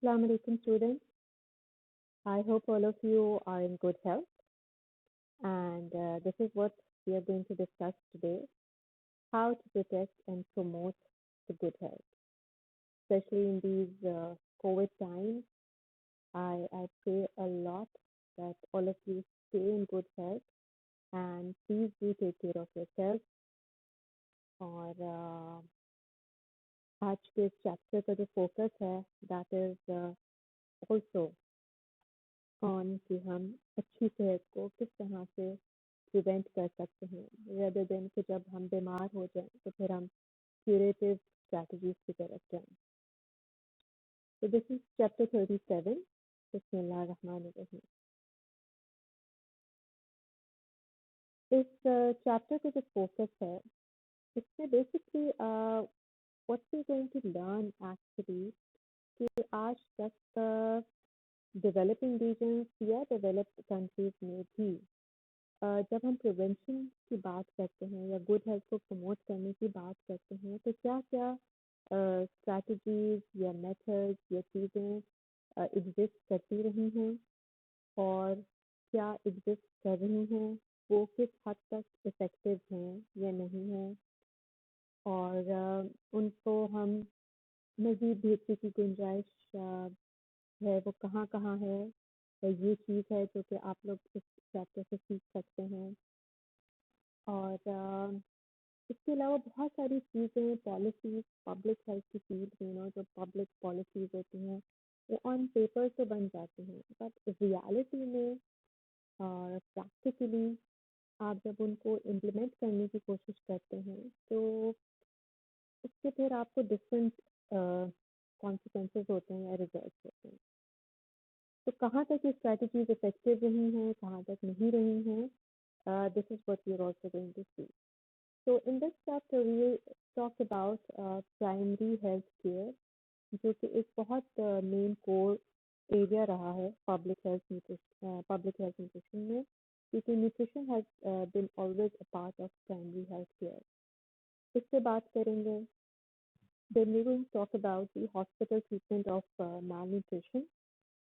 Assalamu alaikum, students. I hope all of you are in good health, and this is what we are going to discuss today: how to protect and promote the good health, especially in these COVID times. I pray a lot that all of you stay in good health and please do take care of yourself. और आज के इस chapter का जो focus है that is also on कि हम अच्छी सेहत को किस तरह से प्रिवेंट कर सकते हैं रेदर देन कि जब हम बीमार हो जाएं तो फिर हम क्यूरेटिव स्ट्रैटेजीज की तरफ जाएं. So this is chapter 37. बिस्मिल्लाहिर्रहमानिर्रहीम. इस चैप्टर का जो फोकस है इसमें basically what we're going to learn actually कि आज तक डेवलपिंग रीजन्स या डेवलप्ड कंट्रीज में भी जब हम प्रिवेंशन की बात करते हैं या गुड हेल्थ को प्रमोट करने की बात करते हैं तो क्या क्या स्ट्रैटेजीज या मेथड्स या चीज़ें एग्जिस्ट करती रही हैं और क्या एग्जिस्ट कर रही हैं, वो किस हद तक इफ़ेक्टिव हैं या नहीं हैं, और उनको हम मज़ीद बेहतरी की गुंजाइश है वो कहाँ कहाँ है. ये चीज़ है जो कि आप लोग इस चैप्टर से सीख सकते हैं. और इसके अलावा बहुत सारी चीज़ें पॉलिसीज पब्लिक हेल्थ की फील्ड में जो पब्लिक पॉलिसीज होती हैं वो ऑन पेपर तो बन जाती हैं बट रियलिटी में और प्रैक्टिकली आप जब उनको इम्प्लीमेंट करने की कोशिश करते हैं तो उसके फिर आपको डिफरेंट कॉन्सिक्वेंसेस होते हैं या रिजल्ट होते हैं. तो कहाँ तक ये स्ट्रैटेजीज इफेक्टिव रही हैं, कहाँ तक नहीं रही हैं, this is what we are also going to see. So in this chapter we will talk about primary health care, जो कि एक बहुत मेन कोर एरिया रहा है पब्लिक हेल्थ न्यूट्रिशन में, क्योंकि nutrition has been always a part of primary health care. इससे बात करेंगे. Then we will talk about the hospital treatment of malnutrition.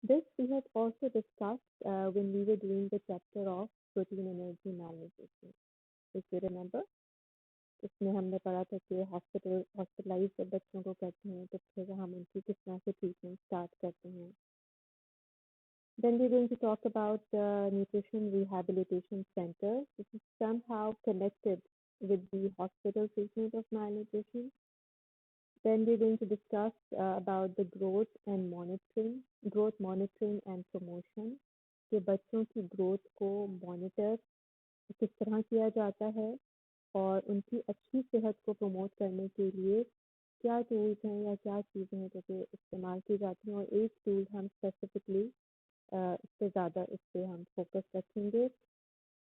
This we had also discussed when we were doing the chapter of protein energy malnutrition. If you remember, इसमें हमने पढ़ा था कि hospitalise जब बच्चों को करते हैं तो फिर हम उनकी किस तरह से ट्रीटमेंट स्टार्ट करते हैं. Then we're going to talk about the nutrition rehabilitation center. This is somehow connected with the hospital treatment of malnutrition. Then we're going to discuss about the growth monitoring and promotion. कि बच्चों की growth को monitor किस तरह किया जाता है और उनकी अच्छी सेहत को प्रमोट करने के लिए क्या टूल्स हैं या क्या चीज़ें हैं जो कि इस्तेमाल की जाती हैं. और एक टूल हम स्पेसिफिकली इससे ज़्यादा इस पर हम फोकस रखेंगे.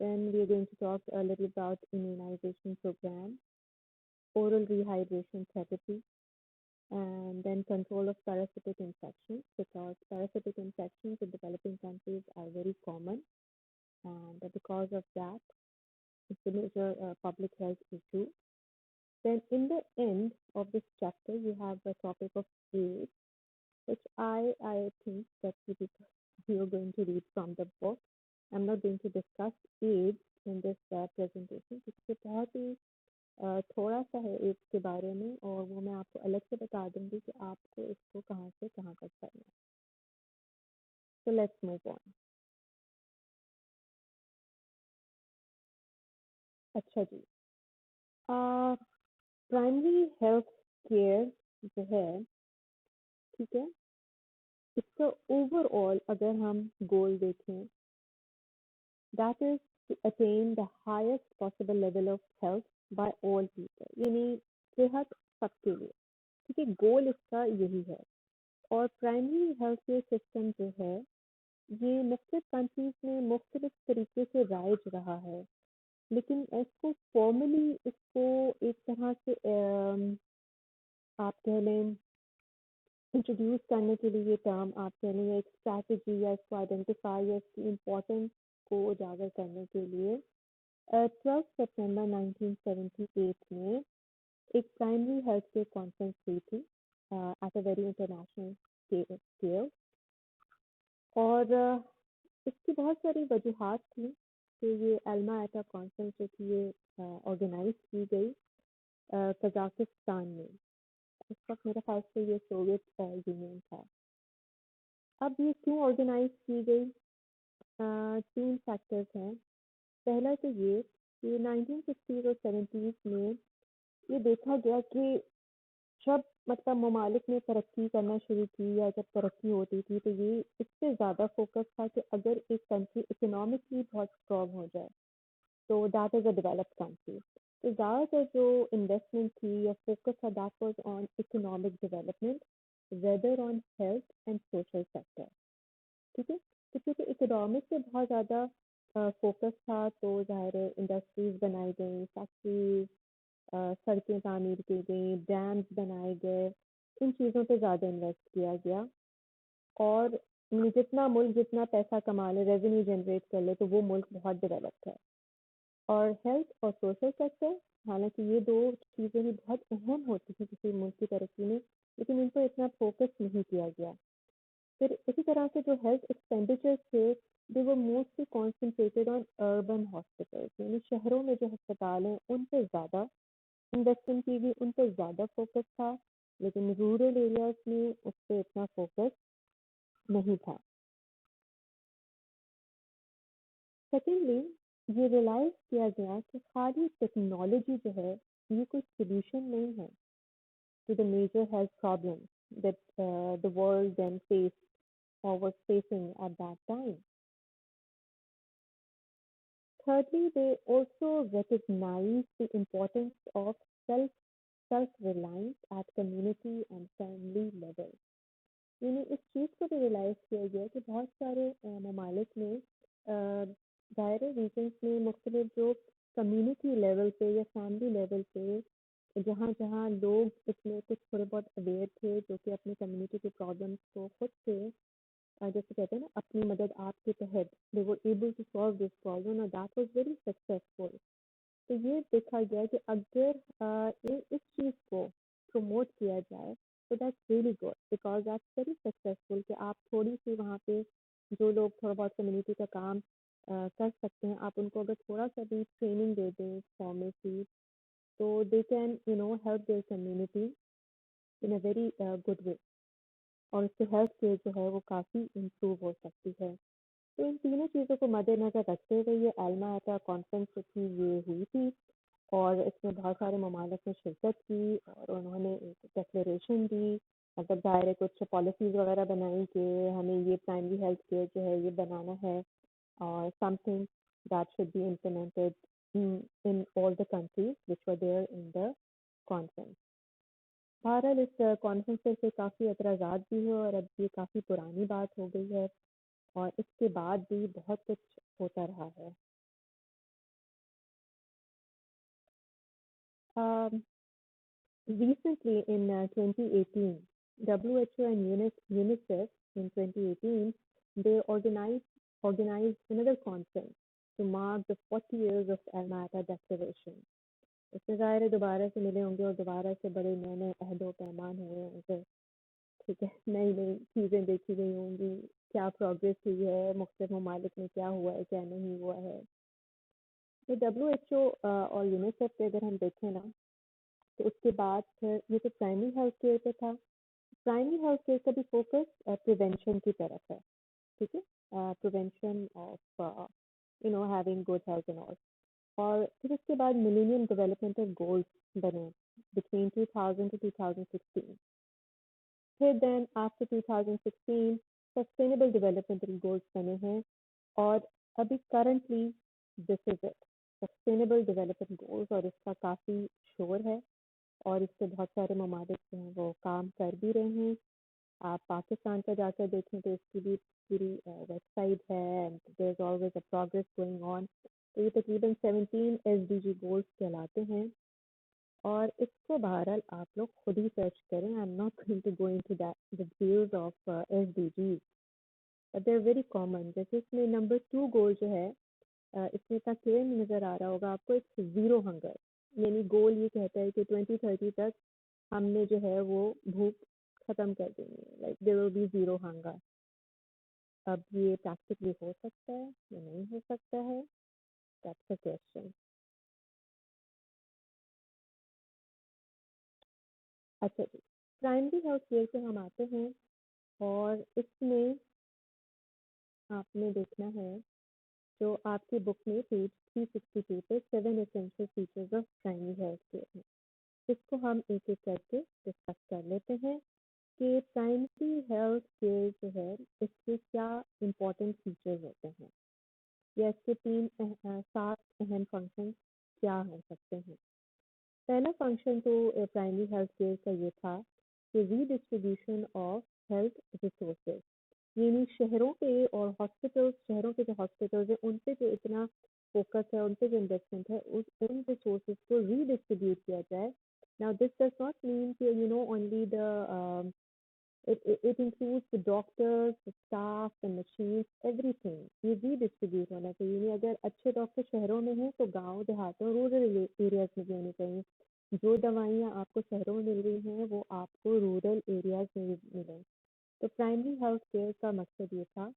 Then we are going to talk a little about immunization program, oral rehydration therapy, and then control of parasitic infections, because parasitic infections in developing countries are very common, and because of that it's a major public health issue. Then in the end of this chapter you have the topic of AIDS, which I think that you are going to read from the book. I'm not going to discuss AIDS in this presentation क्योंकि बहुत ही थोड़ा सा है AIDS के बारे में और वो मैं आपको अलग से बता दूंगी कि आपको इसको कहाँ से कहाँ तक करना है. So let's move on. अच्छा जी, प्राइमरी हेल्थ केयर जो है, ठीक है, इसका ओवरऑल अगर हम गोल देखें that is to attain the highest possible level of health by all people, यानी सेहत सबके लिए. ठीक है, गोल इसका यही है. और प्राइमरी हेल्थ केयर सिस्टम जो है ये मुख्तलिफ कंट्रीज में मुख्तलिफ तरीके से राइज रहा है, लेकिन इसको फॉर्मली इसको एक तरह से आप कह लें इंट्रोड्यूस करने के लिए, ये टर्म आप कह लें, एक स्ट्रैटेजी या इसको आइडेंटिफाई या इसकी इम्पोर्टेंस को उजागर करने के लिए 12 सितंबर 1978 में एक प्राइमरी हेल्थ केयर कॉन्फ्रेंस हुई थी at a very international scale. और इसकी बहुत सारी वजूहात थी कि ये अल्मा एटा कॉन्फ्रेंस जो थी ये ऑर्गेनाइज की गई कजाकिस्तान में। उस वक्त मेरे ख्याल से ये सोवियत यूनियन था। अब ये क्यों ऑर्गेनाइज की गई? तीन फैक्टर्स हैं। पहला तो ये कि 1960s और 70s में ये देखा गया कि जब मतलब ममालिक ने तरक्की करना शुरू की या जब तरक्की होती थी तो ये इससे ज़्यादा फोकस था कि अगर एक कंट्री इकोनॉमिकली बहुत स्ट्रॉन्ग हो जाए तो that is a developed country. तो ज़्यादातर जो इन्वेस्टमेंट थी या फोकस था that was on economic development rather on health and social sector. ठीक है, तो क्योंकि इकोनॉमिक पे बहुत ज़्यादा फोकस था तो ज़ाहिर है इंडस्ट्रीज बनाई गई, फैक्ट्रीज, सड़कें तामीर की गई, डैम्स बनाए गए, इन चीज़ों पे ज़्यादा इन्वेस्ट किया गया। और जितना मुल्क जितना पैसा कमा ले, रेवेन्यू जनरेट कर ले, तो वो मुल्क बहुत डेवलप्ड है। और हेल्थ और सोशल सेक्टर, हालांकि ये दो चीज़ें भी बहुत अहम होती हैं किसी मुल्क की तरक्की में, लेकिन इन पर इतना फोकस नहीं किया गया। फिर इसी तरह से जो हेल्थ एक्सपेंडिचर्स थे they were mostly concentrated on urban hospitals, यानी शहरों में जो अस्पताल हैं उन पे ज़्यादा इन्वेस्टमेंट की गई, उन पे ज़्यादा फोकस था। लेकिन रूरल एरियाज में उस पर इतना फोकस नहीं था। सेकेंडली, ये रियलाइज किया गया कि खाली टेक्नोलॉजी जो है ये कोई सोल्यूशन नहीं है to the major health problems that the world then faced or was facing at that time. Thirdly, they also recognize the importance of self-reliance at community and family level. यानी इस चीज़ को भी रियलाइज किया गया कि बहुत सारे ममालिक में दायरे रीजन्स में मुख्तलिफ जो कम्युनिटी लेवल पे या फैमिली लेवल पे जहाँ जहाँ लोग इसमें कुछ थोड़े बहुत अवेयर थे जो कि अपनी कम्युनिटी के प्रॉब्लम्स को खुद से जैसे कहते हैं ना अपनी मदद आपके तहत they were able to solve this problem और दैट वाज वेरी सक्सेसफुल। तो ये देखा गया कि अगर इस चीज़ को प्रमोट किया जाए तो that's really good because that's very successful कि आप थोड़ी सी वहाँ पे जो लोग थोड़ा बहुत कम्युनिटी का काम कर सकते हैं आप उनको अगर थोड़ा सा भी ट्रेनिंग दे दें इस फॉर्म की तो they can help their community in a very good way और उससे हेल्थ केयर जो है वो काफ़ी इम्प्रूव हो सकती है। तो इन तीनों चीज़ों को मद्देनजर रखते हुए ये अल्मा एटा कॉन्फ्रेंस जो थी ये हुई थी और इसमें बहुत सारे ममालिक ने शिरकत की और उन्होंने एक डिक्लेरेशन दी, मतलब ज़ाहिर है कुछ पॉलिसीज़ वगैरह बनाई कि हमें ये प्राइमरी हेल्थ केयर जो है ये बनाना है और something that should be implemented in all the countries which were there in the conference. बहरहाल इस कॉन्फ्रेंस से काफ़ी एतराज़ात भी हुए और अब ये काफ़ी पुरानी बात हो गई है और इसके बाद भी बहुत कुछ होता रहा है। Recently, in 2018, WHO and UNICEF in 2018, they organized another conference to mark the 40 years of Alma-Ata Declaration. इसमें ज़ाहिर है दोबारा से मिले होंगे और दोबारा से बड़े नए नए अहदो पैमान हुए होंगे। ठीक है, नई नई चीज़ें देखी गई होंगी, क्या प्रोग्रेस हुई है, मुख्तलिफ ममालिक में क्या हुआ है क्या नहीं हुआ है। तो WHO और यूनिसेफ पे अगर हम देखें ना तो उसके बाद फिर ये तो प्राइमरी हेल्थ केयर पे था। प्राइमरी हेल्थ केयर का भी फोकस प्रिवेंशन की तरफ है। ठीक है, prevention of having good health and all. और फिर उसके बाद मिलेनियम डेवलपमेंटल गोल्स बने बिटवीन 2000 टू 2016। फिर then after 2016 sustainable developmental goals बने हैं और अभी currently this is it sustainable development goals और इसका काफ़ी शोर है और इस पे बहुत सारे ममालिक जो हैं वो काम कर भी रहे हैं। आप पाकिस्तान का जाकर देखें तो इसकी भी पूरी वेबसाइट है and there is always a progress going on. तो ये तकरीबन 17 एसडीजी गोल्स कहलाते हैं और इसको बहरहाल आप लोग खुद ही सर्च करें। I am not going to go into the details of SDG but they are very common. जैसे इसमें नंबर 2 गोल जो है इसमें इतना क्लियर नज़र आ रहा होगा आपको, एक ज़ीरो हंगर, यानी गोल ये कहता है कि 2030 तक हमने जो है वो भूख ख़त्म कर देंगे, like there will be zero hunger. अब ये प्रैक्टिकली हो सकता है या नहीं हो सकता है, दैट्स अ क्वेश्चन। अच्छा जी, प्राइमरी हेल्थ केयर पे हम आते हैं और इसमें आपने देखना है जो आपकी बुक में पेज 362 पे 7 essential features of primary health care है। इसको हम एक एक करके डिस्कस कर लेते हैं कि प्राइमरी हेल्थ केयर जो है इसके क्या इम्पोर्टेंट फीचर्स होते हैं या इसके 7 अहम फंक्शन क्या हो सकते हैं। पहला फंक्शन तो प्राइमरी हेल्थ केयर का ये था कि रीडिस्ट्रीब्यूशन ऑफ हेल्थ रिसोर्सेज, यानी शहरों पे और हॉस्पिटल्स, शहरों के जो हॉस्पिटल्स हैं उन पे जो इतना फोकस है, उन पे जो इन्वेस्टमेंट है, उस उन रिसोर्सेज को रीडिस्ट्रीब्यूट किया जाए। Now this does not mean कि only the it includes the doctors, the staff, the machines, everything. ये रीडिस्ट्रीब्यूट होना चाहिए, यानी अगर अच्छे डॉक्टर शहरों में हैं तो गांव देहातों रूरल एरियाज में भी होनी चाहिए। जो दवाइयाँ आपको शहरों में मिल रही हैं वो आपको रूरल एरियाज में भी मिलें। तो प्राइमरी हेल्थ केयर का मकसद ये था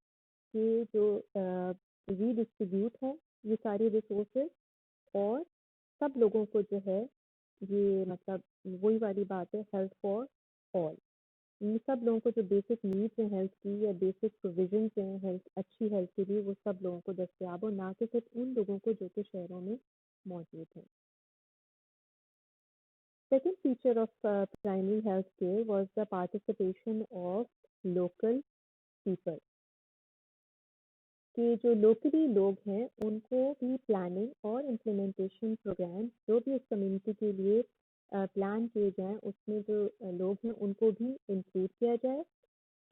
कि जो रीडिस्ट्रीब्यूट है ये सारी रिसोर्सेज और सब लोगों को जो है ये मतलब वही वाली बात है, हेल्थ फॉर ऑल। इन सब लोगों को जो बेसिक नीड्स हैं हेल्थ की या बेसिक प्रोविजंस हैं हेल्थ, अच्छी हेल्थ के लिए, वो सब लोगों को दस्तियाब हो, ना कि सिर्फ उन लोगों को जो कि शहरों में मौजूद हैं। Second feature of primary health care was the participation of local people, कि जो लोकली लोग हैं उनको भी प्लानिंग और इम्प्लीमेंटेशन प्रोग्राम जो भी उस कम्युनिटी के लिए प्लान किए जाएं उसमें जो लोग हैं उनको भी इंक्लूड किया जाए,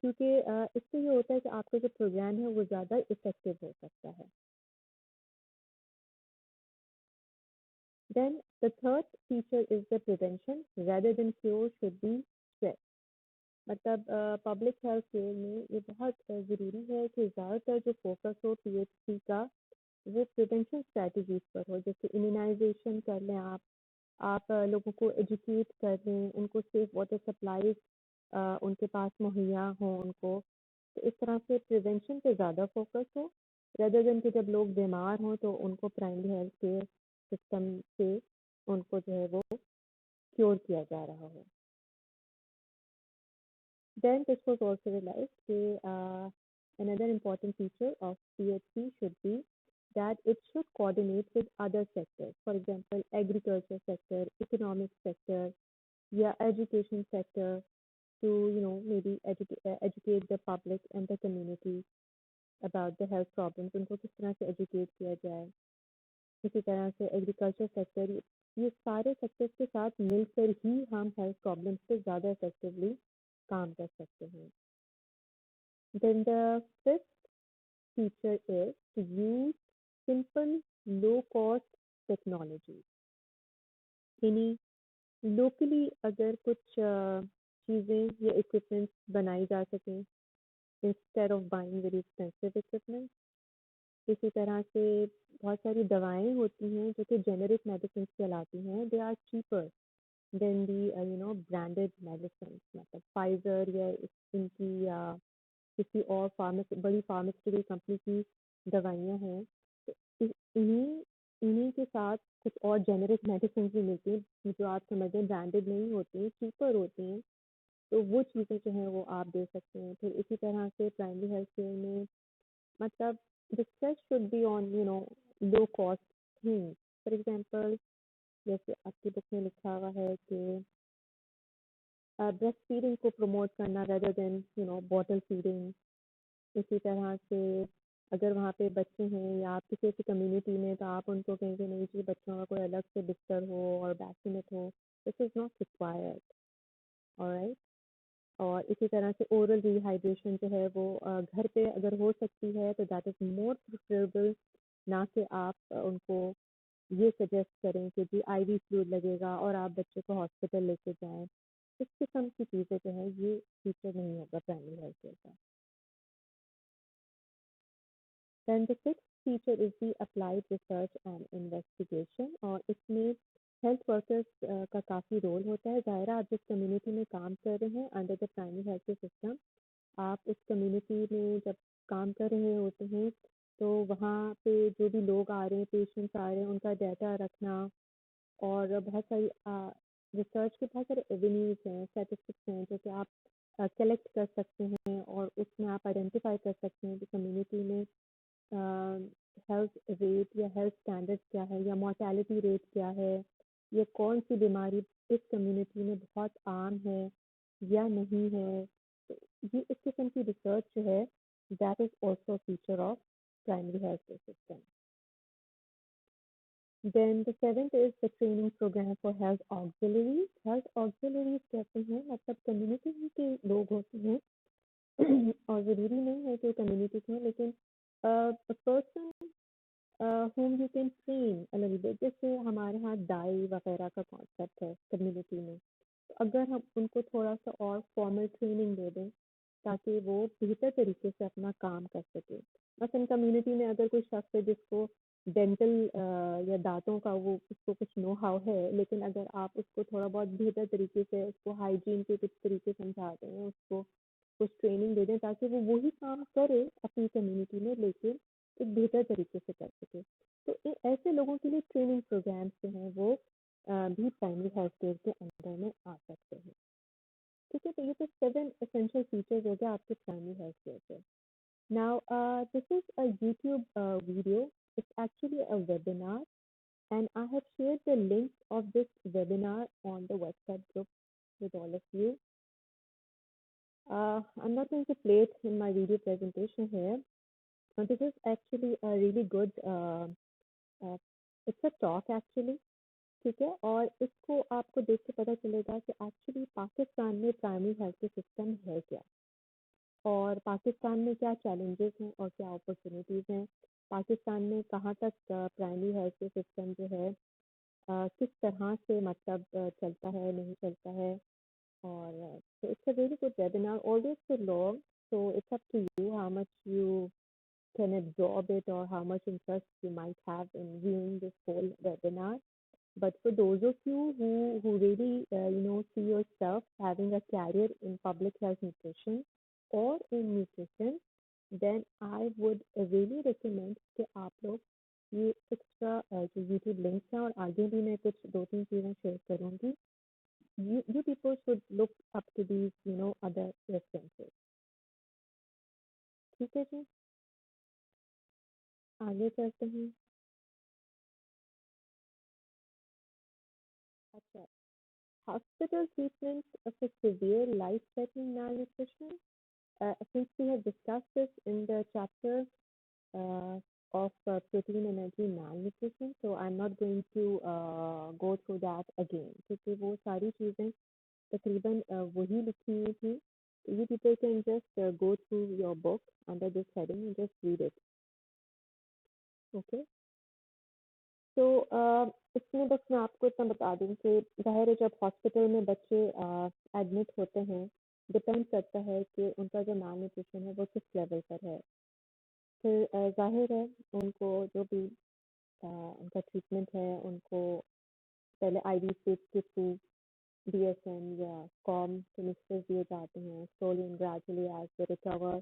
क्योंकि इससे ये होता है कि आपका जो प्रोग्राम है वो ज़्यादा इफेक्टिव हो सकता है। Then the third feature is the prevention rather than cure should be stressed। मतलब पब्लिक हेल्थ केयर में ये बहुत ज़रूरी है कि ज़्यादातर जो फोकस हो पीएचसी का वो प्रिवेंशन स्ट्रैटेजीज पर हो, जैसे इम्यूनाइजेशन कर लें आप लोगों को एजुकेट कर लें, उनको सेफ वाटर सप्लाईज उनके पास मुहैया हो उनको, तो इस तरह से प्रिवेंशन पे ज़्यादा फोकस हो रेदर देन कि जब लोग बीमार हों तो उनको प्राइमरी हेल्थ केयर सिस्टम से उनको जो है वो क्योर किया जा रहा हो। Then this was also realized that another important feature of PHC should be that it should coordinate with other sectors, for example, agriculture sector, economic sector, yeah, education sector, to maybe educate the public and the community about the health problems, उनको किस तरह से educate किया जाए। इसी तरह से agriculture sector, ये सारे सेक्टर्स के साथ मिलकर ही हम हेल्थ प्रॉब्लम्स पे ज़्यादा इफेक्टिवली काम कर सकते हैं। Then the fifth feature is to use simple, low-cost technology. यानी लोकली अगर कुछ चीज़ें या इक्विपमेंट्स बनाई जा सकें instead of buying very expensive equipment. इसी तरह से बहुत सारी दवाएं होती हैं जो कि जेनेरिक मेडिसिन कहलाती हैं, they are cheaper than the branded medicine, मतलब फाइजर या इनकी या किसी और बड़ी फार्मास्यूटिकल कंपनी की दवाइयाँ हैं। तो इन्हीं इन्हीं के साथ कुछ और जेनेरिक मेडिसिन भी मिलती हैं जो आप समझें ब्रांडेड नहीं होती हैं, चीपर होती हैं, तो वो चीज़ें जो हैं वो आप दे सकते हैं। फिर इसी तरह से प्राइमरी हेल्थ केयर में मतलब the stress should be on low cost things। For example जैसे आपकी बुक में लिखा हुआ है कि ब्रेस्ट फीडिंग को प्रमोट करना रेदर देन बॉटल फीडिंग। इसी तरह से अगर वहाँ पे बच्चे हैं या आप किसी ऐसी कम्युनिटी में तो आप उनको कहेंगे नहीं कि बच्चों का कोई अलग से बिस्तर हो और बैसिनेट हो, this is not required, alright. और इसी तरह से ओरल रिहाइड्रेशन जो है वो घर पे अगर हो सकती है तो दैट इज़ मोर प्रेफरेबल, ना कि आप उनको ये सजेस्ट करें कि जी आईवी फ्लूइड लगेगा और आप बच्चे को हॉस्पिटल लेके जाएं। इस किस्म की चीज़ें जो है ये फीचर नहीं होगा प्राइमरी हेल्थ केयर का। Then the sixth feature is the applied research and investigation, और इसमें हेल्थ वर्कर्स का काफ़ी रोल होता है। ज़ाहिर है आप जिस कम्युनिटी में काम कर रहे हैं under the primary health care system, आप उस कम्युनिटी में जब काम कर रहे होते हैं तो वहाँ पे जो भी लोग आ रहे हैं, पेशेंट्स आ रहे हैं, उनका डाटा रखना और बहुत सारी रिसर्च के बहुत सारे एवेन्यूज़ हैं, स्टैटिस्टिक्स हैं जो कि आप कलेक्ट कर सकते हैं और उसमें आप आइडेंटिफाई कर सकते हैं कि कम्युनिटी में हेल्थ रेट या हेल्थ स्टैंडर्ड क्या है या मोर्टेलिटी रेट क्या है या कौन सी बीमारी इस कम्युनिटी में बहुत आम है या नहीं है। तो ये इस किस्म की रिसर्च जो है that is also feature of primary health care system. Then the seventh is the training program for health auxiliaries. Health auxiliaries कहते हैं मतलब कम्युनिटी के लोग होते हैं और ज़रूरी नहीं है कि कम्युनिटी के हों, लेकिन person whom you can train a little bit, जैसे हमारे यहाँ दाई वगैरह का कॉन्सेप्ट है कम्युनिटी में, तो अगर हम उनको थोड़ा सा और फॉर्मल ट्रेनिंग दे दें ताकि वो बेहतर तरीके से अपना काम कर सके। मसलन कम्युनिटी में अगर कोई शख्स है जिसको डेंटल या दांतों का वो उसको कुछ नो हाउ है, लेकिन अगर आप उसको थोड़ा बहुत बेहतर तरीके से उसको हाइजीन के कुछ तरीके समझा दें, उसको कुछ ट्रेनिंग दे दें ताकि वो वही काम करे अपनी कम्युनिटी में, लेकिन एक बेहतर तरीके से कर सके। तो ऐसे लोगों के लिए ट्रेनिंग प्रोग्राम्स जो हैं वो भी प्राइमरी हेल्थ केयर के अंदर में आ सकते हैं। ठीक है, तो ये तो 7 एसेंशियल फीचर्स हो गए आपके प्राइमरी हेल्थ केयर के। Now this is a YouTube video, it's actually a webinar and I have shared the link of this webinar on the WhatsApp group with all of you. I'm not going to play it in my video presentation here. This is actually a really good, uh, it's a talk actually, ठीक है, और इसको आपको देख के पता चलेगा कि एक्चुअली पाकिस्तान में प्राइमरी हेल्थ केयर सिस्टम है क्या और पाकिस्तान में क्या चैलेंजेस हैं और क्या अपॉर्चुनिटीज़ हैं, पाकिस्तान में कहाँ तक प्राइमरी हेल्थ केयर सिस्टम जो है किस तरह से मतलब चलता है नहीं चलता है। और so it's a really good webinar, although it's so long, so it's up to you how much you can absorb it or how much interest you might have in viewing this whole webinar. But for those of you who really see yourself having a career in public health nutrition or in nutrition, then I would really recommend कि आप लोग ये extra जो YouTube links हैं और आगे भी मैं कुछ 2-3 चीज़ें शेयर करूँगी, you people should look up to these other references। ठीक है जी, आगे चलते हैं। अच्छा, hospital treatment for severe life-threatening malnutrition. Since we have discussed this in the chapter uh, of protein energy malnutrition, so I'm not going to go through that again क्योंकि वो सारी चीज़ें तकरीबन वही लिखी हुई थी। You people can just go through your book under this heading and just read it. Okay. तो इसमें बस मैं आपको इतना बता दूं कि ज़ाहिर है जब हॉस्पिटल में बच्चे एडमिट होते हैं, डिपेंड करता है कि उनका जो माल न्यूट्रिशन है वो किस लेवल पर है। फिर ज़ाहिर है उनको जो भी उनका ट्रीटमेंट है उनको पहले आईवी स्ट्रिप्स के थ्रू डीएसएम या कॉम के मिक्सचर्स दिए जाते हैं, slowly and gradually as they recover.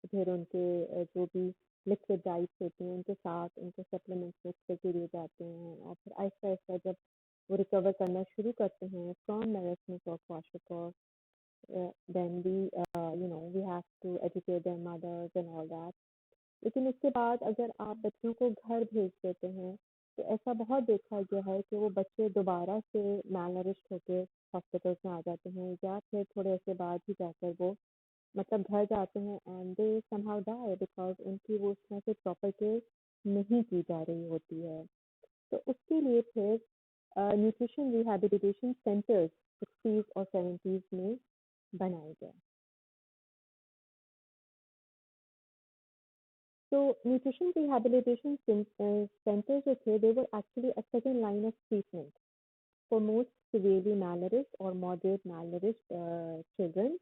फिर उनके जो भी लिक्विड डाइट्स होती हैं उनके साथ उनको सप्लीमेंट्स मिक्स करके दिए जाते हैं और फिर आहिस्ता आहिस्ता जब वो रिकवर करना शुरू करते हैं फ्रॉम नर्वसनेस और kwashiorkor, then we have to educate their mothers and all that. लेकिन उसके बाद अगर आप बच्चों को घर भेज देते हैं तो ऐसा बहुत देखा गया है कि वो बच्चे दोबारा से मैलनरिश्ड होकर हॉस्पिटल्स में आ जाते हैं या फिर थोड़े ऐसे बाद ही जाकर वो मतलब घर जाते हैं and they somehow die because उनकी वो उसमें से प्रॉपर केयर नहीं की जा रही होती है। तो उसके लिए फिर न्यूट्रिशन रिहैबिलिटेशन सेंटर्स 60s और 70s में बनाए गए। तो न्यूट्रिशन रिहैबिलिटेशन सेंटर्स जो थे they were actually a second line of treatment for most severely malnourished और मॉडरेट malnourished चिल्ड्रन।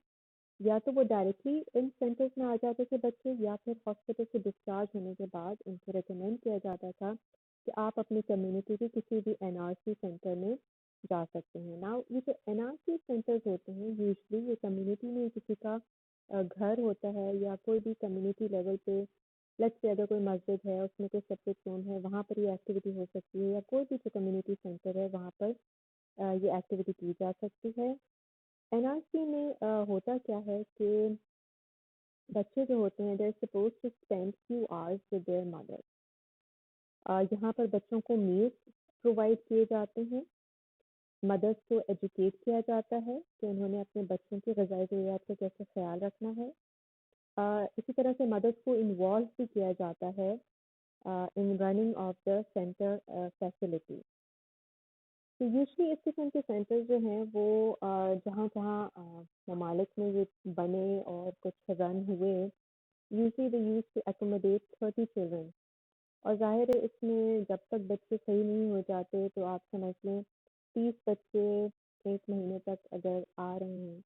या तो वो डायरेक्टली इन सेंटर्स में आ जाते थे बच्चे या फिर हॉस्पिटल से डिस्चार्ज होने के बाद उनको रिकमेंड किया जाता था कि आप अपनी कम्युनिटी के किसी भी एनआरसी सेंटर में जा सकते हैं। नाउ ये जो एनआरसी सेंटर्स होते हैं यूजुअली ये कम्युनिटी में किसी का घर होता है या कोई भी कम्युनिटी लेवल पे, लेट्स से अगर कोई मस्जिद है उसमें कोई सेपरेट जोन है वहाँ पर ये एक्टिविटी हो सकती है, या कोई भी जो कम्युनिटी सेंटर है वहाँ पर ये एक्टिविटी की जा सकती है। एनआरसी में होता क्या है कि बच्चे जो होते हैं they are suppose to spend few hours with their mother. यहाँ पर बच्चों को मील्स प्रोवाइड किए जाते हैं, मदर्स को एजुकेट किया जाता है कि उन्होंने अपने बच्चों की ग़िज़ाई ज़रूरियात का कैसे ख्याल रखना है। इसी तरह से मदर्स को इन्वॉल्व भी किया जाता है इन running of the centre facility. तो यूजली इस किस्म के सेंटर जो हैं वो जहाँ जहाँ ममालिक में ये बने और कुछ रन हुए, usually they use to accommodate 30 children. और जाहिर है इसमें जब तक बच्चे सही नहीं हो जाते तो आप समझ लें 30 बच्चे एक महीने तक अगर आ रहे हैं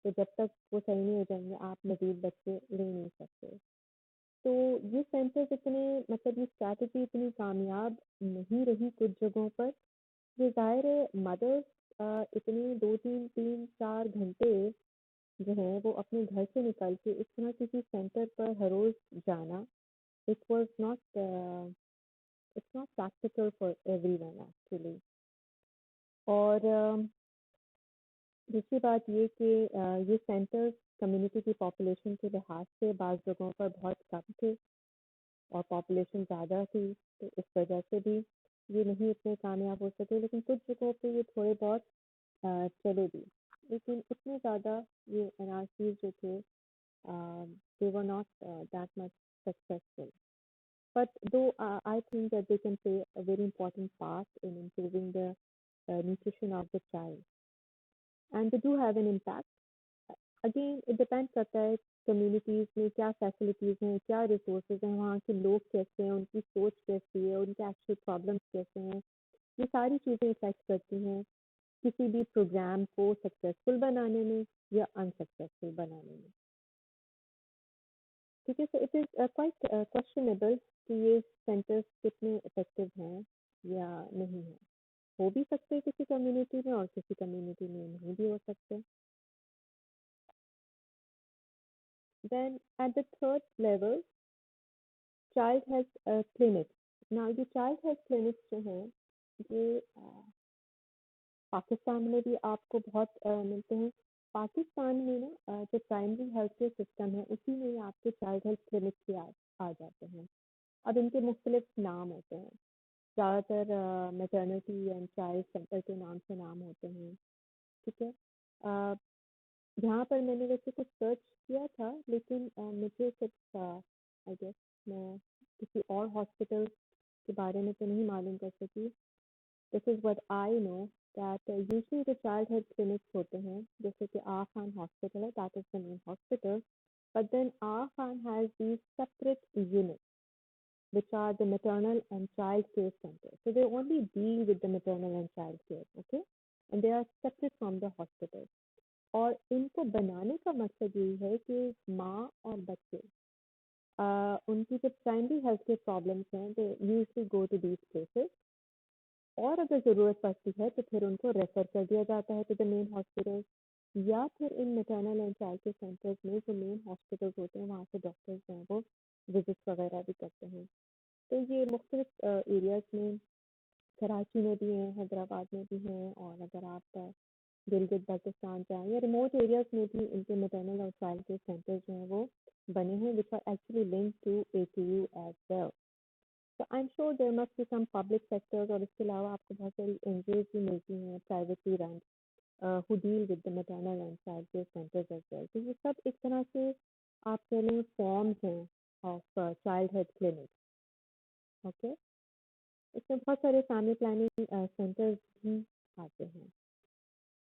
तो जब तक वो सही नहीं हो जाएंगे आप मजीद बच्चे ले नहीं सकते। तो ये सेंटर्स इतने मतलब ये स्ट्रैटेजी इतनी कामयाब नहीं रही कुछ जगहों पर। ये ज़ाहिर है मदर्स इतने 2 3 3 4 घंटे जो है वो अपने घर से निकल के इस तरह किसी सेंटर पर हर रोज जाना, it was not it's not practical for everyone actually. और दूसरी बात ये कि ये सेंटर्स कम्युनिटी की पॉपुलेशन के लिहाज से बाज़ जगहों पर बहुत कम थे और पॉपुलेशन ज़्यादा थी, तो इस वजह से भी ये नहीं इतने कामयाब हो सके। लेकिन कुछ जगहों पे ये थोड़े बहुत चले भी, लेकिन इतने ज़्यादा ये एनआरसीज जो थे they were not that much successful. But though I think that they can play a very important part in improving the nutrition of the child, and they do have an impact. Again, it depends करता है communities में क्या facilities हैं, क्या resources हैं, वहाँ के लोग कैसे हैं, उनकी सोच कैसी है, उनके एक्चुअल प्रॉब्लम्स कैसे हैं, ये सारी चीज़ें इफेक्ट करती हैं किसी भी प्रोग्राम को सक्सेसफुल बनाने में या अनसक्सेसफुल बनाने में। ठीक है, so it is quite questionable कि ये सेंटर्स कितने इफेक्टिव हैं या नहीं है। हो भी सकते हैं किसी कम्युनिटी में और किसी कम्युनिटी में नहीं भी हो सकते। Then at the third level child health clinic. Now ये चाइल्ड हेल्थ क्लिनिक्स जो हैं ये पाकिस्तान में भी आपको बहुत मिलते हैं। पाकिस्तान में ना जो प्राइमरी हेल्थ केयर सिस्टम है उसी में ही आपके चाइल्ड हेल्थ क्लिनिक भी आ जाते हैं। अब इनके मुख्तलिफ नाम होते हैं, ज़्यादातर मैटरनिटी एंड चाइल्ड सेंटर के नाम से नाम होते हैं। ठीक है, अ, यहाँ पर मैंने वैसे कुछ सर्च किया था लेकिन मुझे सिर्फ आई गेस मैं किसी और हॉस्पिटल के बारे में तो नहीं मालूम कर सकी। This is what I know that usually जो चाइल्ड हेल्थ क्लिनिक्स होते हैं जैसे कि आर खान हॉस्पिटल है, that is the main hospital, but then R Khan has these separate unit which are the maternal and child care centers. So they only deal with the maternal and child care, okay? And they are separate from the hospital. और इनको बनाने का मकसद यही है कि माँ और बच्चे उनकी जो प्राइमरी हेल्थ केयर प्रॉब्लम्स हैं they usually go to these places, और अगर ज़रूरत पड़ती है तो फिर उनको रेफर कर दिया जाता है टू द मेन हॉस्पिटल, या फिर इन maternal and child care centres में जो मेन हॉस्पिटल्स होते हैं वहाँ से डॉक्टर्स हैं वो विजिट्स वगैरह भी करते हैं। तो ये मुख्तलिफ एरियाज में कराची में भी हैं, हैदराबाद में भी हैं, और अगर आप गिलगित बल्तिस्तान जाएँ या रिमोट एरियाज में भी इनके मैटरनल और चाइल्ड केयर सेंटर्स जो हैं वो बने हैं which are actually link to ATU as well. तो I am sure there must be some public sectors, और इसके अलावा आपको बहुत सारी एनजीओज भी मिलती हैं privately run who deal with the maternal and child care centers as well. तो ये सब एक तरह से आप कह लें फॉर्म्स हैं of child health clinic. Okay, इसमें बहुत सारे फैमिली प्लानिंग सेंटर्स भी आते हैं।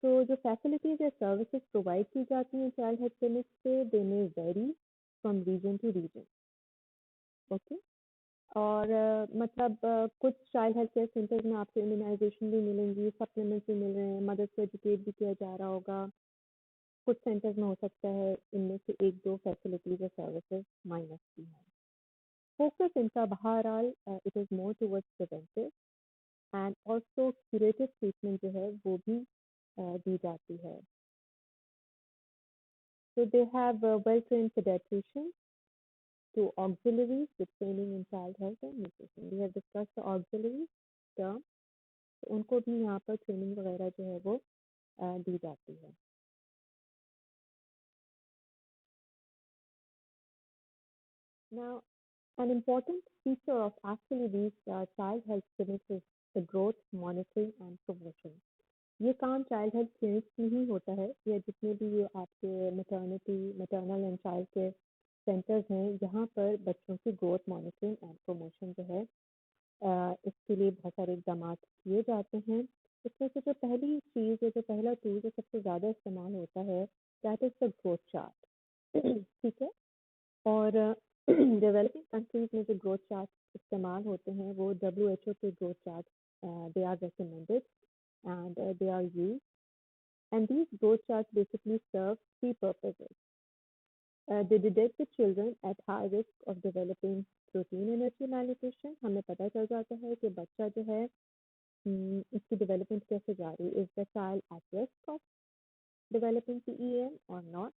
तो जो फैसिलिटीज़ या सर्विसेज प्रोवाइड की जाती हैं चाइल्ड हेल्थ क्लिनिक से they may vary from region to region. Okay, और मतलब कुछ चाइल्ड हेल्थ केयर सेंटर्स में आपको इम्यूनाइजेशन भी मिलेंगी, सप्लीमेंट्स भी मिल रहे हैं, मदर्स को एजुकेट भी किया जा रहा होगा। कुछ सेंटर्स में हो सकता है इनमें से एक दो फैसिलिटीज या सर्विसेज माइनस भी हैं। फोकस इनका बहरहाल it is more towards preventive, and also curative treatment जो है वो भी दी जाती है. So they have well-trained pediatricians to auxiliaries with training in child health and nutrition. We have discussed the auxiliaries term. तो उनको भी यहाँ पर ट्रेनिंग वगैरह जो है वो दी जाती है. Now, an important feature of actually these child health clinics is the growth monitoring and promotion. ये काम चाइल्ड हेल्थ क्लिनिक्स में ही होता है. या जितने भी ये आपके maternal and child care centres हैं, यहाँ पर बच्चों की ग्रोथ मॉनिटरिंग एंड प्रमोशन जो है इसके लिए बहुत सारे इकदाम किए जाते हैं. इसमें से जो पहली चीज़ जो पहला टूल जो सबसे ज़्यादा इस्तेमाल होता है that is the growth chart. ठीक है. और डेवलपिंग कंट्रीज में जो ग्रोथ चार्ट इस्तेमाल होते हैं वो WHO के growth chart they are recommended and they are used. And these growth charts basically serve three purposes. They detect the children at high risk of developing protein energy malnutrition. हमें पता चल जाता है कि बच्चा जो है इसकी डेवलपमेंट कैसे जा रही है. Is the child at risk of developing PEM or not?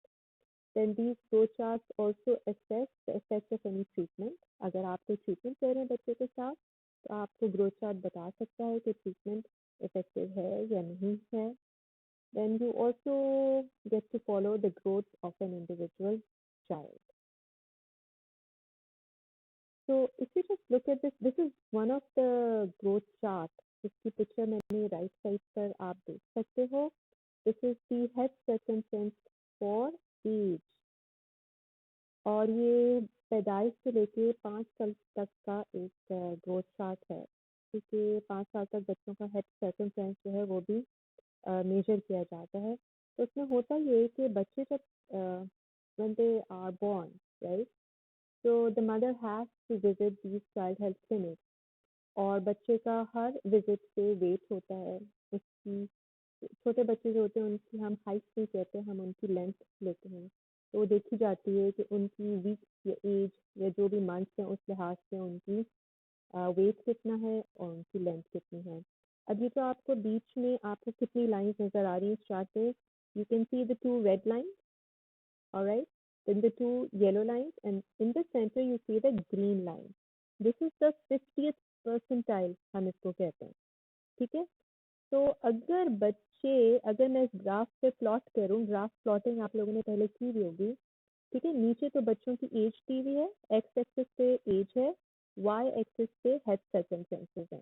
Then these growth charts also assess the effect of any treatment. अगर आप कोई ट्रीटमेंट कर रहे हैं बच्चे के साथ तो आपको ग्रोथ चार्ट बता सकता है कि ट्रीटमेंट इफेक्टिव है या नहीं है. Then you also get to follow the growth of an individual child. So if you just look at this is one of the growth chart. इसकी पिक्चर मैंने राइट साइड पर आप देख सकते हो. This is the head circumference for age. और ये पैदाइश से लेके 5 साल तक का एक ग्रोथ चार्ट है. क्योंकि 5 साल तक बच्चों का हेड सर्कमफ्रेंस जो है वो भी मेजर किया जाता है. तो उसमें होता ये है कि बच्चे जब when they are born, right? So the mother has to visit these child health clinics. और बच्चे का हर विजिट पे वेट होता है. उसकी छोटे बच्चे जो होते हैं उनकी हम हाइट नहीं कहते, हम उनकी लेंथ लेते हैं. तो वो देखी जाती है कि उनकी वीक या एज या जो भी मंथ्स हैं उस लिहाज से उनकी वेट कितना है और उनकी लेंथ कितनी है. अब ये तो आपको बीच में आपको कितनी लाइंस नजर आ रही हैं चार्ट पे. You can see the 2 red lines, all right, then the 2 yellow lines, and in the center you see the green line. This is the 50th percentile हम इसको कहते हैं. ठीक है. तो अगर मैं इस ग्राफ पे प्लॉट करूं, ग्राफ प्लॉटिंग आप लोगों ने पहले की भी होगी. ठीक है. नीचे तो बच्चों की एज दी हुई है, एक्स एक्सिस पे एज है, वाई एक्सिस पे हेड सर्कमफ्रेंसेस है.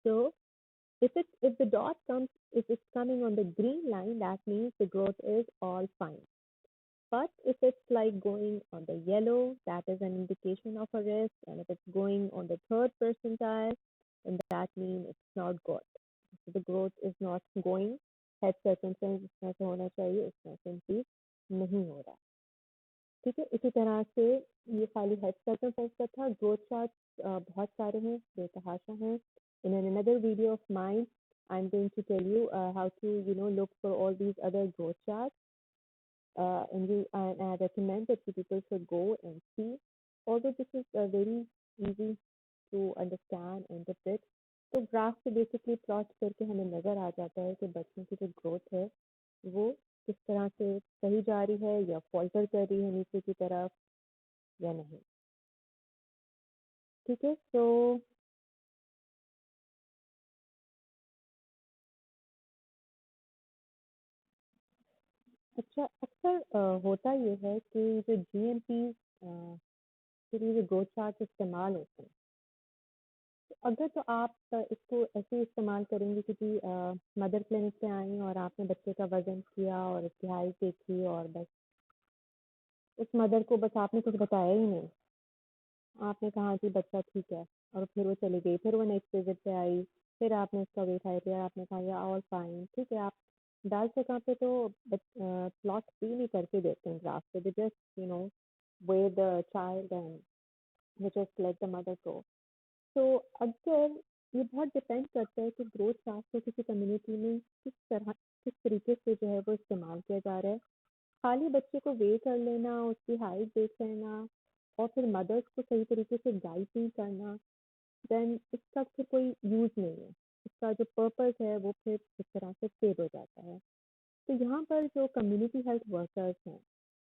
So if the dot comes, if it's coming on the green line, that means the growth is all fine. But if it's like going on the yellow, that is an indication of a risk. And if it's going on the 3rd percentile, then that means it's not good. So the growth is not going. Head circumference इतना से होना चाहिए, इतना से increase नहीं हो रहा. ठीक है. इसी तरह से ये खाली हेड सर्कमफ्रेंस का था. ग्रोथ चार्ट बहुत सारे हैं, बेतहाशा हैं. In another video of mine, I'm going to tell you how to look for all these other growth charts. And I recommend that you people should go and see. Although this is very easy to understand and interpret. तो graph से basically plot करके हमें नजर आ जाता है कि बच्चों की जो ग्रोथ है वो किस तरह से सही जा रही है या फॉल्टर कर रही है नीचे की तरफ या नहीं. ठीक है. तो अच्छा, अक्सर होता ये है कि जो GMP के लिए जो ग्रोथ चार्ट इस्तेमाल होते हैं, तो अगर तो आप इसको ऐसे इस्तेमाल करेंगे क्योंकि मदर क्लिनिक पे आई और आपने बच्चे का वजन किया और उसकी हाइट देखी और बस उस मदर को बस आपने कुछ बताया ही नहीं. आपने कहा कि बच्चा ठीक है और फिर वो चली गई. फिर वो नेक्स्ट विजिट पे आई, फिर आपने उसका वेट हाइट लिया, आपने कहा या ऑल फाइन. ठीक है. आप डाल जगह पे तो प्लॉट भी नहीं करके देते हैं ग्राफ पे. They just weigh the child and they just let the mother go. तो अगर ये बहुत डिपेंड करता है कि ग्रोथ चार्ट को किसी कम्युनिटी में किस तरीके से जो है वो इस्तेमाल किया जा रहा है. खाली बच्चे को वेट कर लेना, उसकी हाइट देख लेना और फिर मदर्स को सही तरीके से गाइड नहीं करना, देन इसका फिर कोई यूज़ नहीं है, इसका जो पर्पस है वो फिर इस तरह से फेड हो जाता है। तो यहाँ पर जो कम्युनिटी हेल्थ वर्कर्स हैं,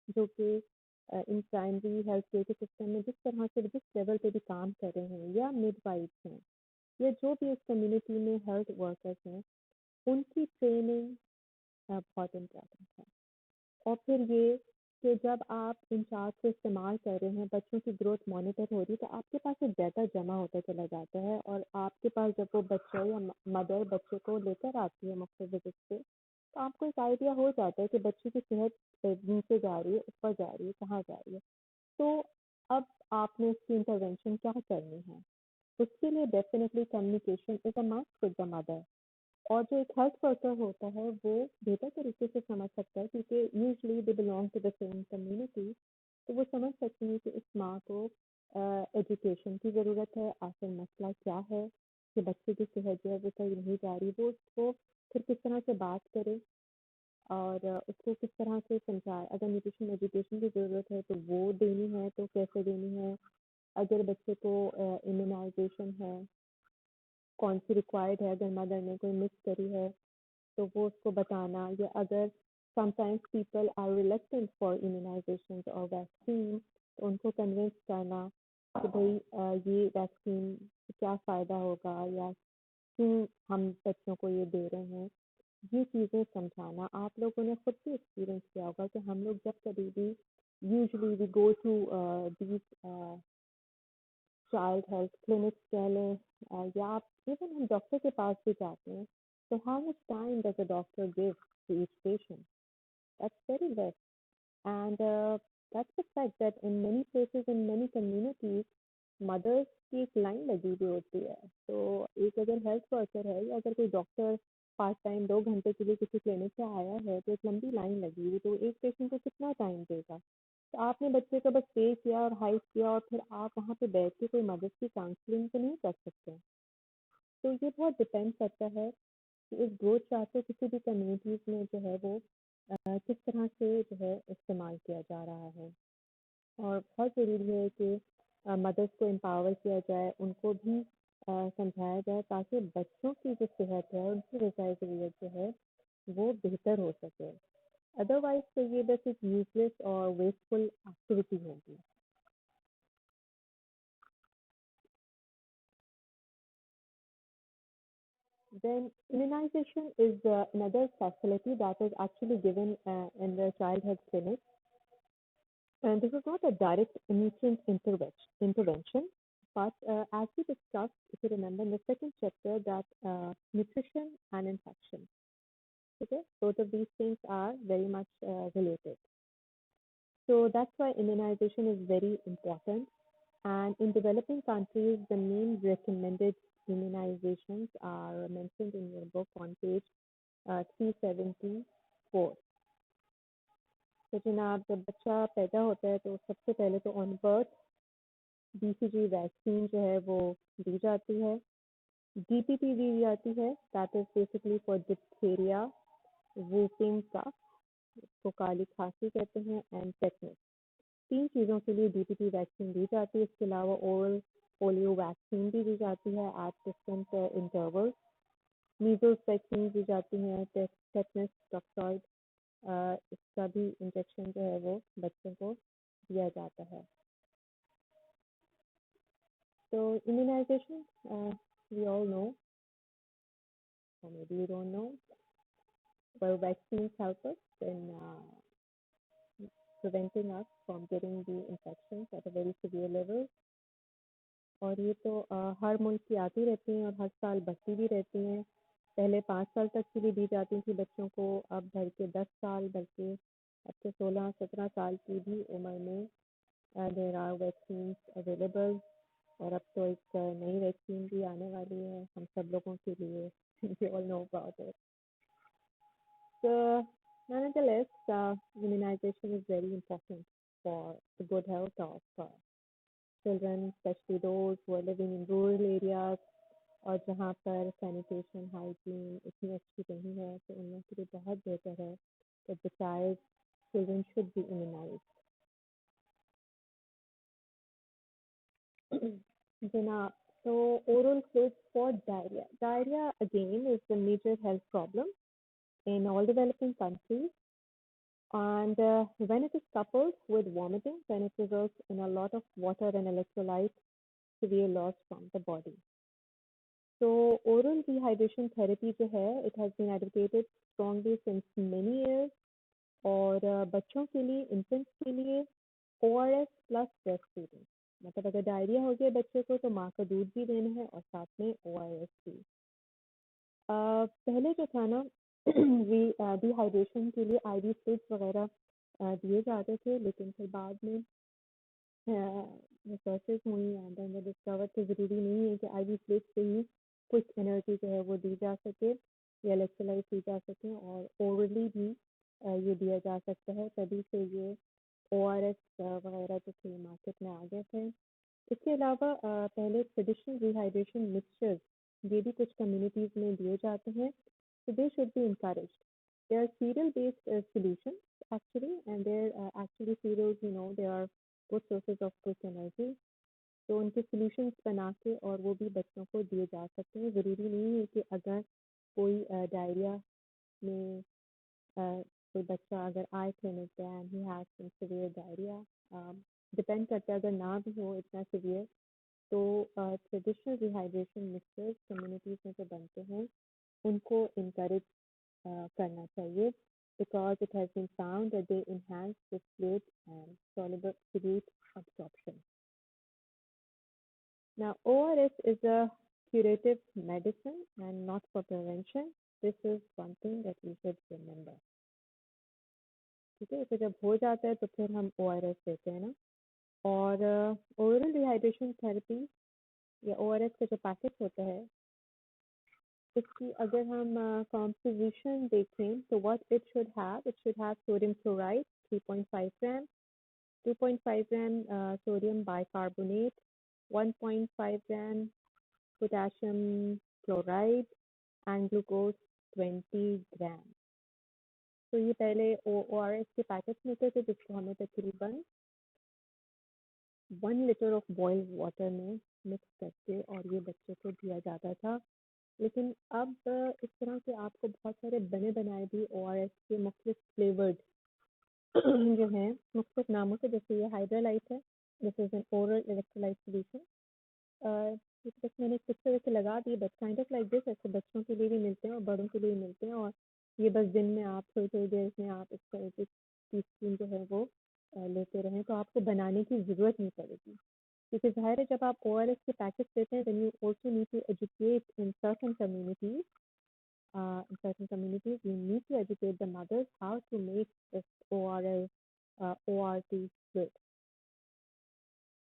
जो कि इन प्राइमरी हेल्थ केयर के सिस्टम में जिस तरह से जिस लेवल पे भी काम कर रहे हैं, या मिडवाइफ्स हैं, या जो भी इस कम्युनिटी में हेल्थ वर्कर्स हैं, उनकी ट्रेनिंग बहुत इम्पोर्टेंट है। और फिर ये कि जब आप इन चार्ट को इस्तेमाल कर रहे हैं, बच्चों की ग्रोथ मॉनिटर हो रही है, तो आपके पास एक डाटा जमा होता चला जाता है, और आपके पास जब वो बच्चा या मदर बच्चे को लेकर आती है मुख्तलिफ विजिट पे, तो आपको एक आइडिया हो जाता है कि बच्चे की सेहत नीचे जा रही है, ऊपर जा रही है, कहाँ जा रही है। तो अब आपने इसकी इंटरवेंशन क्या करनी है, उसके लिए definitely communication is a must with the mother. और जो एक हेल्थ वर्कर होता है वो बेहतर तरीके से समझ सकता है, क्योंकि usually they belong to the same community. तो वो समझ सकती है कि इस माँ को एजुकेशन की ज़रूरत है, आखिर मसला क्या है कि बच्चे की सेहत जो है वो सही नहीं जा रही, वो उसको फिर किस तरह से बात करे, और उसको किस तरह से समझाए। अगर न्यूट्रिशन एजुकेशन की ज़रूरत है तो वो देनी है तो कैसे देनी है, अगर बच्चे को इम्यूनाइजेशन है कौन सी रिक्वायर्ड है, अगर मदर ने कोई मिस करी है तो वो उसको बताना, या अगर sometimes people are reluctant for immunization और वैक्सीन, तो उनको कन्विंस करना कि भाई ये वैक्सीन क्या फ़ायदा होगा, या क्यों हम बच्चों को ये दे रहे हैं, ये चीज़ें समझाना। आप लोगों ने खुद भी एक्सपीरियंस किया होगा कि हम लोग जब कभी भी usually we go to these child health clinics कह लें, या आप इवन हम डॉक्टर के पास भी जाते हैं, तो how much time does a doctor give to each patient? That's very less. And that's the fact that in many places, in many communities, mothers की एक लाइन लगी हुई होती है। तो एक अगर हेल्थ वर्कर है, या अगर कोई डॉक्टर पार्ट टाइम 2 घंटे के लिए किसी क्लिनिक पे आया है, तो एक लंबी लाइन लगी हुई, तो एक पेशेंट को कितना टाइम देगा? तो आपने बच्चे को बस पे किया और हाइप किया, और फिर आप वहाँ पे बैठ के कोई मदद की काउंसलिंग तो नहीं कर सकते। तो ये बहुत डिपेंड करता है कि इस ग्रोथ चार्ट को किसी भी कम्युनिटीज में जो है वो किस तरह से जो है इस्तेमाल किया जा रहा है। और बहुत ज़रूरी है कि मदर्स को एम्पावर किया जाए, उनको भी समझाया जाए, ताकि बच्चों की जो सेहत है, उनकी ग़िज़ाई ज़रूरत जो है वो बेहतर हो सके। अदरवाइज तो ये बस एक यूजलेस और वेस्टफुल एक्टिविटी होगी। Then immunization is another facility that is actually given in the child health clinic. And this is not a direct nutrient intervention, but as we discussed, if you remember in the second chapter, that nutrition and infection, okay, both of these things are very much related. So that's why immunization is very important. And in developing countries, the main recommended immunizations are mentioned in your book on page 374। तो जनाब, जब बच्चा पैदा होता है तो सबसे पहले तो ऑन बर्थ BCG वैक्सीन जो है वो दी जाती है, DPT दी जाती है, that is basically for diphtheria, whooping cough, इसको काली खांसी कहते हैं, एंड टेटनस। 3 चीज़ों के लिए DPT वैक्सीन दी जाती है। इसके अलावा ओरल पोलियो वैक्सीन भी दी जाती है at different intervals. Measles vaccine दी जाती हैं, टेटनस टॉक्सॉइड, इसका भी इंजेक्शन जो है वो बच्चों को दिया जाता है। तो immunization, we all know, or maybe you don't know, well, vaccines help us in preventing us from getting the infections at a very severe level. और ये तो हर मुल्क की आती रहती हैं और हर साल बढ़ती भी रहती हैं। पहले 5 साल तक की भी दी जाती थी बच्चों को, अब भर के 10 साल, बल्कि अब तो 16-17 साल की भी उम्र में देर आर वैक्सीन अवेलेबल। और अब तो एक नई वैक्सीन भी आने वाली है हम सब लोगों के लिए। We all know about it. So, nonetheless, immunization is very important for the good health of children, especially those who are living in rural areas, और जहाँ पर सैनिटेशन हाइजीन इतनी अच्छी नहीं है, तो उन लोगों के लिए बहुत बेहतर है कि the child children should be immunized। जना So oral fluids for diarrhea. Diarrhea again is a major health problem in all developing countries, and when it is coupled with vomiting, then it results in a lot of water and electrolyte severe loss from the body. So oral dehydration therapy जो है, it has been advocated strongly since many years, और बच्चों के लिए, infants के लिए ORS plus breastfeeding, मतलब अगर डायरिया हो गया बच्चे को तो माँ का दूध भी देना है और साथ में ORS भी। पहले जो था ना डिहाइड्रेशन के लिए IV फ्लूइड्स वगैरह दिए जाते थे, लेकिन फिर बाद में रिसर्चेस हुई एंड हमने डिस्कवर कि ज़रूरी नहीं है कि IV फ्लूइड से ही कुछ एनर्जी जो है वो दी जा सके या इलेक्ट्रोलाइट दी जा सके, और ओरली भी ये दिया जा सकता है। तभी से ये ORS वगैरह जो थे मार्केट में आ गए थे। इसके अलावा पहले ट्रेडिशनल डिहाइड्रेशन मिक्सचर्स ये भी कुछ कम्युनिटीज में दिए जाते हैं, so they should be encouraged. They are cereal based solutions actually, and they're actually cereals, they are good sources of quick energy. तो उनके solutions बना के और वो भी बच्चों को दिए जा सकते हैं। ज़रूरी नहीं है कि अगर कोई डायरिया में कोई बच्चा अगर आए क्लिनिक पे and he has some severe diarrhoea, depend करता है, अगर ना भी हो इतना सीवियर तो ट्रेडिशनल डिहाइड्रेशन मिक्सचर्स कम्युनिटीज में जो बनते हैं उनको इनकरेज करना चाहिए, because it has been found that they enhance the fluid and soluble fluid absorption. Now, ORS is a curative medicine and not for prevention. This is one thing that we should remember. ठीक है, तो जब हो जाता है तो फिर हम ORS देते हैं ना, और ओरल डिहाइड्रेशन थेरेपी या ORS का जो पैकेट होता है इसकी अगर हम कॉम्पोजिशन देखें तो what it should have sodium chloride 3.5 gram, 2.5 gram sodium bicarbonate, 1.5 gram potassium chloride and glucose 20 ग्राम। तो ये पहले ORS के पैकेट्स मिलते थे जिसको हमें तकरीबन 1 लीटर ऑफ बॉइल्ड वाटर में मिक्स करके और ये बच्चे को दिया जाता था। लेकिन अब इस तरह के आपको बहुत सारे बने बनाए भी ORS के मुख्तलिफ फ्लेवर्ड जो हैं मुख्तलिफ नामों से, जैसे ये हाइड्रोलाइट है, this is an oral electrolyte solution. बस मैंने एक पिक्चर ऐसे लगा दी, but kind of like this, ऐसे बच्चों के लिए भी मिलते हैं और बड़ों के लिए भी मिलते हैं, और ये बस दिन में आप थोड़ी थोड़ी देर में आप इसका एक टीस्पून जो है वो लेते रहें तो आपको बनाने की ज़रूरत नहीं पड़ेगी, क्योंकि ज़ाहिर है जब आप ORS के पैकेट्स देते हैं then you also need to educate in certain communities. You need to educate the mothers how to make this ORT fluid.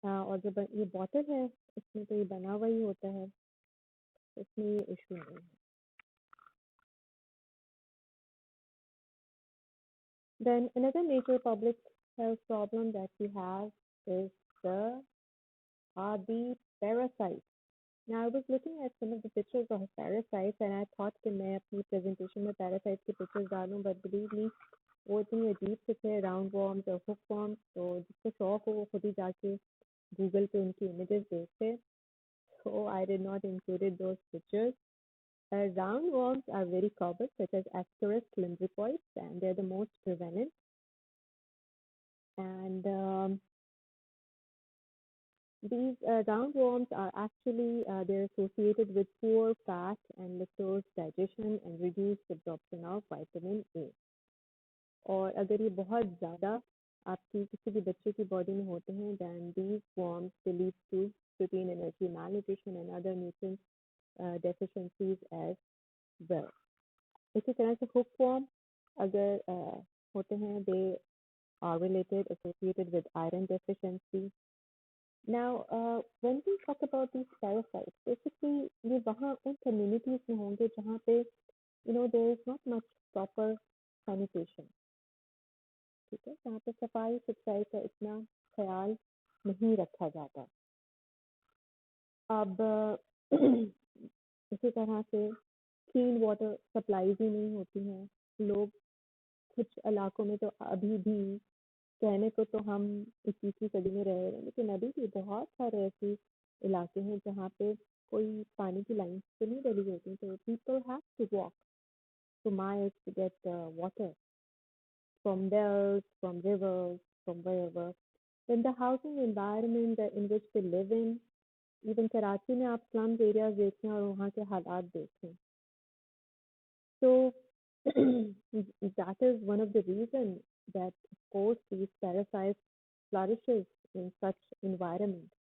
और जब ये बॉटल है इसमें तो ये बना हुआ ही होता है, इसमें ये इशू नहीं है। Then another major public health problem that we have is the parasites. Now I was looking at some of the pictures of parasites and I thought कि मैं अपनी presentation में parasites के pictures डालूं, but believe me वो इतनी अजीब से थे, राउंड वॉर्म्स और हुक वॉर्म्स, तो जिसको शौक हो वो खुद ही जाके गूगल पे उनकी इमेजेस देखते। So I did not included those pictures. Round worms are very common, such as Ascaris lymphoids, and they're the most prevalent. And these roundworms are actually they're associated with poor fat and lactose digestion and reduced absorption of vitamin A. और अगर ये बहुत ज़्यादा आपकी किसी भी बच्चे की बॉडी में होते हैं then these worms will lead to protein energy malnutrition and other nutrient deficiencies as well. इसी तरह से hookworm अगर होते हैं they are associated with iron deficiency. Now, when we talk about these parasites, basically ये वहाँ उन communities में होंगे जहाँ पे there is not much proper sanitation. ठीक है, जहाँ पे सफाई सुथराई का इतना ख्याल नहीं रखा जाता। अब इसी तरह से क्लीन वाटर सप्लाईज ही नहीं होती हैं। लोग कुछ इलाकों में तो अभी भी कहने को तो हम 21वीं सदी में रह रहे हैं, लेकिन अभी भी बहुत सारे ऐसी इलाके हैं जहाँ पे कोई पानी की लाइन तो नहीं डली होती, तो people have to walk to miles to get water from wells, from rivers, from wherever. Then the housing environment in which they live in, even Karachi में आप slums areas देखें और वहाँ के हालात देखें. So that is one of the reasons that, of course, these parasites flourishes in such environment.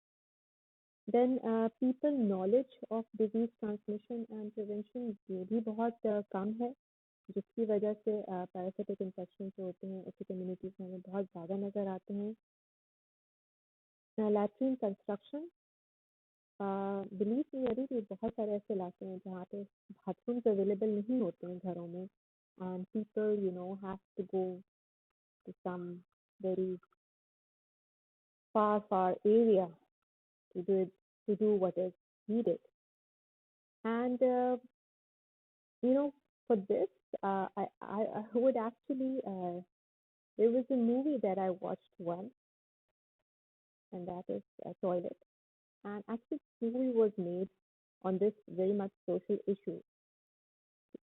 Then people knowledge of disease transmission and prevention ये भी बहुत कम है, जिसकी वजह से पैरासिटिक इन्फेक्शन जो होते हैं ऐसी कम्युनिटीज में हमें बहुत ज़्यादा नज़र आते हैं. लैट्रिन कंस्ट्रक्शन, बिलीव मी, अभी भी बहुत सारे ऐसे इलाके हैं जहाँ पे बाथरूम्स अवेलेबल नहीं होते हैं घरों में, and people have to go to some very far area to do what is needed. And for this, I would actually there was a movie that I watched once, and that is Toilet. And actually, this movie was made on this very much social issue,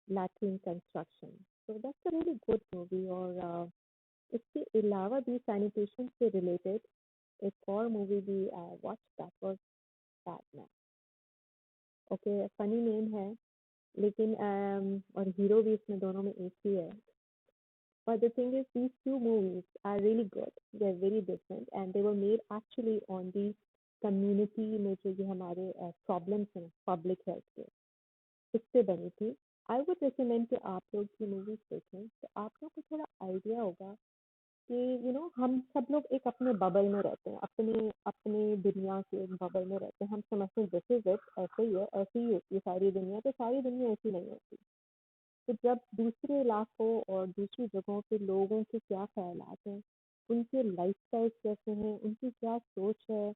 latrine construction. So that's a really good movie. और इसके अलावा भी sanitation से related एक और movie भी watched, that was Batman. Okay, funny name है, लेकिन और हीरो भी इसमें दोनों में एक ही है. But the thing is, these two movies are really good. They're very different, and they were made actually on the community में जो ये हमारे problems हैं public health के, इस पे बनी थी. I would recommend कि आप लोग ये movies देखें, तो आप लोग को थोड़ा idea होगा कि हम सब लोग एक अपने बबल में रहते हैं, अपने अपने दुनिया के एक बबल में रहते हैं. हम समझते हैं दिस इज इट, ऐसे ही है, ऐसी ही होती है सारी दुनिया, तो सारी दुनिया ऐसी नहीं होती. तो जब दूसरे इलाकों और दूसरी जगहों पे लोगों के क्या ख्यालात हैं, उनके लाइफस्टाइल कैसे हैं, उनकी क्या सोच है,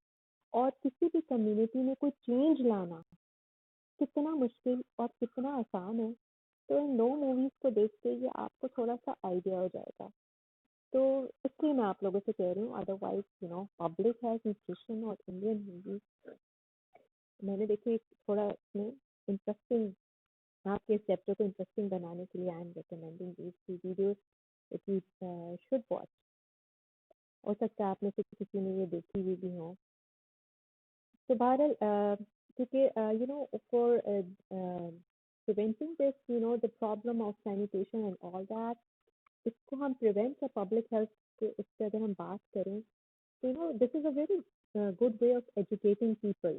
और किसी भी कम्युनिटी में कोई चेंज लाना कितना मुश्किल और कितना आसान है, तो इन 2 मूवीज को देख के ये आपको थोड़ा सा आइडिया हो जाएगा. तो इसलिए मैं आप लोगों से कह रही हूँ, अदरवाइज पब्लिक हेल्थ न्यूट्रिशन और इंडियन मूवीज मैंने देखी थोड़ा इसमें इंटरेस्टिंग, आपके इस चैप्टर को इंटरेस्टिंग बनाने के लिए I am recommending these 2 videos that you should watch. हो सकता है आप में से किसी ने ये देखी हुई भी हो. तो बहरहाल क्योंकि for preventing this, the problem of sanitation and all that, इसको हम prevent या public health के इस पे अगर हम बात करें, तो this is a very good way of educating people,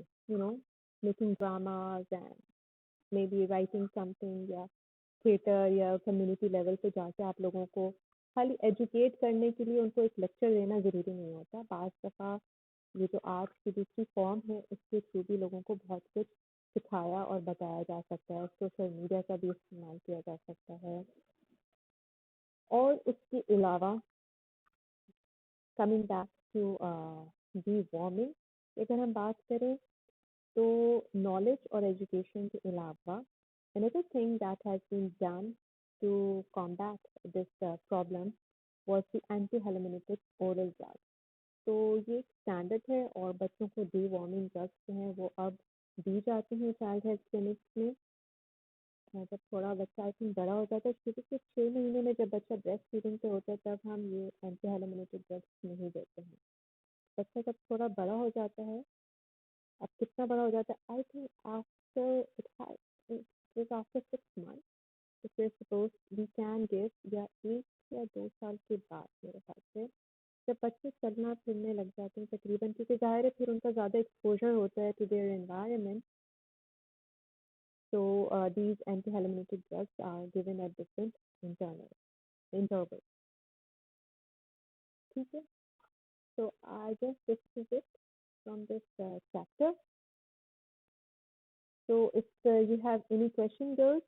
making dramas and maybe writing something या theater या community level पे जाके आप लोगों को खाली educate करने के लिए उनको एक lecture देना ज़रूरी नहीं होता. बाज़ दफ़ा ये जो आर्ट की दूसरी फॉर्म है, इसके थ्रू भी लोगों को बहुत कुछ सिखाया और बताया जा सकता है. सोशल मीडिया का भी इस्तेमाल किया जा सकता है. और उसके अलावा coming back to the warming, अगर हम बात करें तो नॉलेज और एजुकेशन के अलावा another thing that has been done to combat this problem was the anti-helminthic oral drug. तो ये एक स्टैंडर्ड है और बच्चों को डी वार्मिंग ड्रग्स जो हैं वो अब दी जाती हैं चाइल्ड हेल्थ क्लिनिक्स में. जब थोड़ा बच्चा आई थिंक बड़ा हो जाता है, शुरू के 6 महीने में जब बच्चा ब्रेस्ट फीडिंग पे होता है, तब हम ये एंटी हेलमिनेटेड ड्रग्स नहीं देते हैं. बच्चा जब थोड़ा बड़ा हो जाता है, अब कितना बड़ा हो जाता है, I think after it after 6 months, तो फिर सपोज वी कैन गिव, या 1 या 2 साल के बाद मेरे ख्याल से जब बच्चे चलना फिरने लग जाते हैं तकरीबन, क्योंकि जाहिर है फिर उनका ज़्यादा एक्सपोजर होता है to their environment. So these anti-helminthic drugs are given at different intervals. ठीक है? So I guess this is it from this chapter. So if you have any question, girls,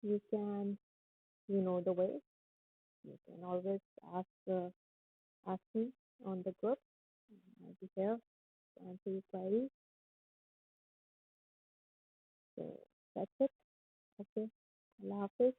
you can, the way. You can always ask me on the group. I'll be here to answer your queries. So that's it. Okay. Allah Hafiz.